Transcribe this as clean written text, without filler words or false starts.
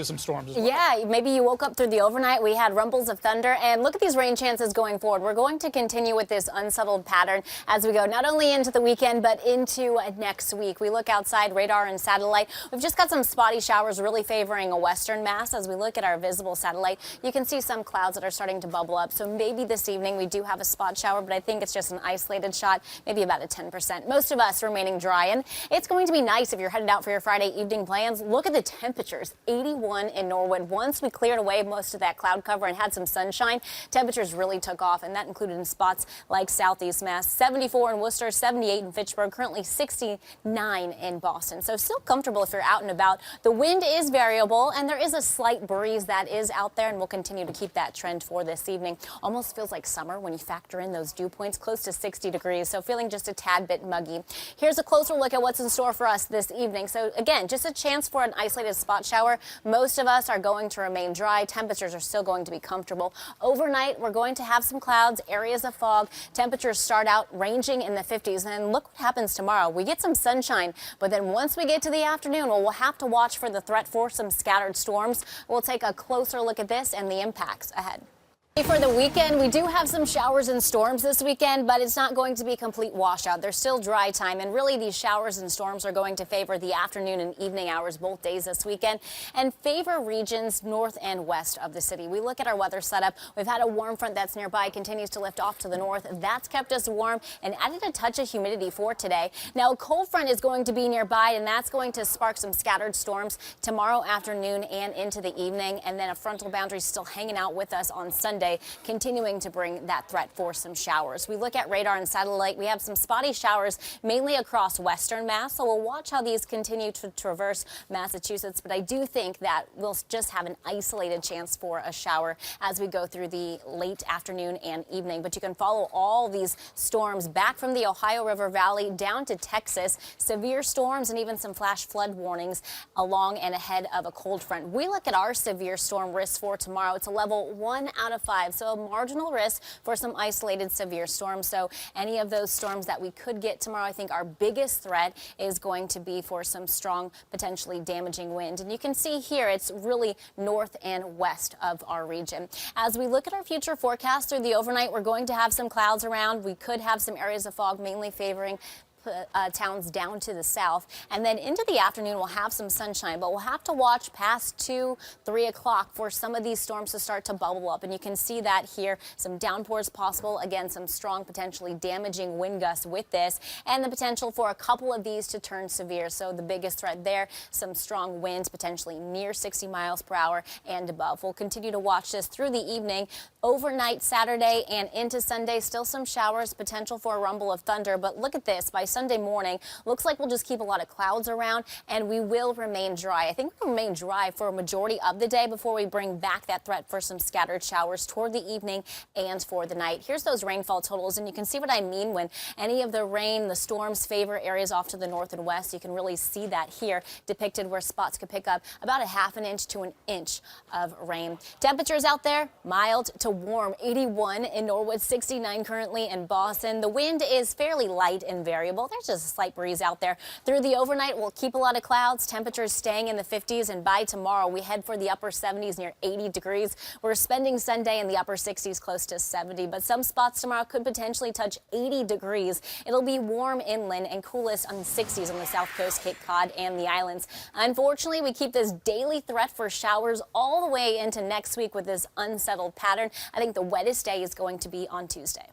some storms as well. Yeah, maybe you woke up through the overnight. We had rumbles of thunder, and look at these rain chances going forward. We're going to continue with this unsettled pattern as we go not only into the weekend but into next week. We look outside, radar and satellite. We've just got some spotty showers really favoring a western mass. As we look at our visible satellite, you can see some clouds that are starting to bubble up. So maybe this evening we do have a spot shower, but I think it's just an isolated shot, maybe about a 10%. Most of us remaining dry, and it's going to be nice if you're headed out for your Friday evening plans. Look at the temperatures, 81 in Norwood. Once we cleared away most of that cloud cover and had some sunshine, temperatures really took off, and that included in spots like Southeast Mass. 74 in Worcester, 78 in Fitchburg, currently 69 in Boston. So still comfortable if you're out and about. The wind is variable, and there is a slight breeze that is out there, and we'll continue to keep that trend for this evening. Almost feels like summer when you factor in those dew points, close to 60 degrees, so feeling just a tad bit muggy. Here's a closer look at what's in store for us this evening. So again, just a chance for an isolated spot shower. Most of us are going to remain dry. Temperatures are still going to be comfortable. Overnight, we're going to have some clouds, areas of fog. Temperatures start out ranging in the 50s. And look what happens tomorrow. We get some sunshine, but then once we get to the afternoon, well, we'll have to watch for the threat for some scattered storms. We'll take a closer look at this and the impacts ahead. For the weekend, we do have some showers and storms this weekend, but it's not going to be complete washout. There's still dry time, and really these showers and storms are going to favor the afternoon and evening hours both days this weekend and favor regions north and west of the city. We look at our weather setup. We've had a warm front that's nearby, continues to lift off to the north. That's kept us warm and added a touch of humidity for today. Now, a cold front is going to be nearby, and that's going to spark some scattered storms tomorrow afternoon and into the evening, and then a frontal boundary still hanging out with us on Sunday, continuing to bring that threat for some showers. We look at radar and satellite. We have some spotty showers mainly across western Mass, so we'll watch how these continue to traverse Massachusetts, but I do think that we'll just have an isolated chance for a shower as we go through the late afternoon and evening. But you can follow all these storms back from the Ohio River Valley down to Texas. Severe storms and even some flash flood warnings along and ahead of a cold front. We look at our severe storm risk for tomorrow. It's a level 1 out of 5. So a marginal risk for some isolated severe storms. So any of those storms that we could get tomorrow, I think our biggest threat is going to be for some strong, potentially damaging wind. And you can see here it's really north and west of our region. As we look at our future forecast through the overnight, we're going to have some clouds around. We could have some areas of fog mainly favoring towns down to the south, and then into the afternoon we'll have some sunshine, but we'll have to watch past 2-3 o'clock for some of these storms to start to bubble up, and you can see that here. Some downpours possible, again some strong, potentially damaging wind gusts with this, and the potential for a couple of these to turn severe. So the biggest threat there, some strong winds potentially near 60 miles per hour and above. We'll continue to watch this through the evening. Overnight Saturday and into Sunday, still some showers, potential for a rumble of thunder, but look at this. By Sunday morning, looks like we'll just keep a lot of clouds around, and we will remain dry. I think we'll remain dry for a majority of the day before we bring back that threat for some scattered showers toward the evening and for the night. Here's those rainfall totals, and you can see what I mean when any of the rain, the storms favor areas off to the north and west. You can really see that here depicted where spots could pick up about a half an inch to an inch of rain. Temperatures out there, mild to warm, 81 in Norwood, 69 currently in Boston. The wind is fairly light and variable. There's just a slight breeze out there. Through the overnight, we'll keep a lot of clouds, temperatures staying in the 50s, and by tomorrow, we head for the upper 70s near 80 degrees. We're spending Sunday in the upper 60s close to 70, but some spots tomorrow could potentially touch 80 degrees. It'll be warm inland and coolest on the 60s on the south coast, Cape Cod, and the islands. Unfortunately, we keep this daily threat for showers all the way into next week with this unsettled pattern. I think the wettest day is going to be on Tuesday.